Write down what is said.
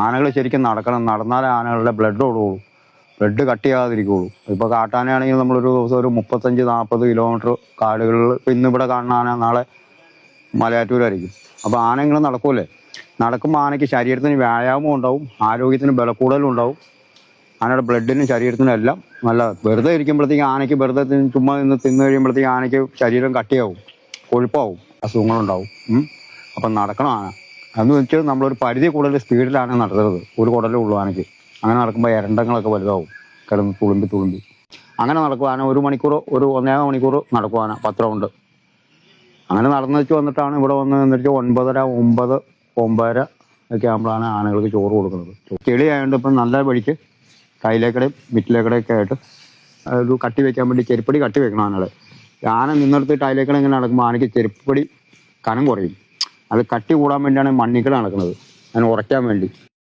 ആനകൾ ശരിക്കും നടക്കണം, നടന്നാലേ ആനകളുടെ ബ്ലഡ് ഓടുകയുള്ളൂ, ബ്ലഡ് കട്ട് ചെയ്യാതിരിക്കുകയുള്ളൂ. ഇപ്പോൾ കാട്ടാനയാണെങ്കിൽ നമ്മളൊരു ദിവസം ഒരു 35-40 കിലോമീറ്റർ കാടുകളിൽ, ഇപ്പോൾ ഇന്നിവിടെ കാണുന്ന ആന നാളെ മലയാറ്റൂരായിരിക്കും. അപ്പോൾ ആന ഇങ്ങനെ നടക്കൂലേ, നടക്കുമ്പോൾ ആനയ്ക്ക് ശരീരത്തിന് വ്യായാമം ഉണ്ടാവും, ആരോഗ്യത്തിന് ബലക്കൂടലും ഉണ്ടാവും, ആനയുടെ ബ്ലഡിനും ശരീരത്തിനും എല്ലാം നല്ല. വെറുതെ ഇരിക്കുമ്പോഴത്തേക്ക് ആനയ്ക്ക് വെറുതെ ചുമ്മാ നിന്ന് തിന്നു കഴിയുമ്പോഴത്തേക്ക് ആനയ്ക്ക് ശരീരം കട്ടിയാവും, കൊഴുപ്പാവും, അസുഖങ്ങളുണ്ടാവും. അപ്പം നടക്കണം ആന. അതെന്ന് വെച്ചാൽ നമ്മളൊരു പരിധി കൂടുതൽ സ്പീഡിലാണ് നടത്തരുത്. ഒരു കുടലേ ഉള്ളൂ ആനയ്ക്ക്. അങ്ങനെ നടക്കുമ്പോൾ എരണ്ടങ്ങളൊക്കെ വലുതാവും, കിടന്ന് തുളുമ്പി. അങ്ങനെ നടക്കും ആന. 1 മണിക്കൂർ, ഒരു 1.5 മണിക്കൂർ നടക്കും ആന 10 റൗണ്ട്. അങ്ങനെ നടന്നു വെച്ച് വന്നിട്ടാണ് ഇവിടെ വന്ന് നിന്നിട്ട് 9:30 9:30 ഒക്കെ ആകുമ്പോഴാണ് ആനകൾക്ക് ചോറ് കൊടുക്കുന്നത്. ചെളി ആയതുകൊണ്ട് ഇപ്പം നല്ല വഴിക്ക് കയ്യിലേക്കടയും മിറ്റിലേക്കടയൊക്കെ ആയിട്ട് ഒരു കട്ടി വെക്കാൻ വേണ്ടി ചെരുപ്പടി കട്ടി വെക്കണം ആനകളെ. ആന നിന്നെടുത്തിട്ട് അതിലേക്കടെ ഇങ്ങനെ നടക്കുമ്പോൾ ആനയ്ക്ക് ചെരുപ്പടി കനം കുറയും. അത് കട്ടി കൂടാൻ വേണ്ടിയാണ് മണ്ണിക്കട നടക്കുന്നത്, അതിന് ഉറയ്ക്കാൻ വേണ്ടി.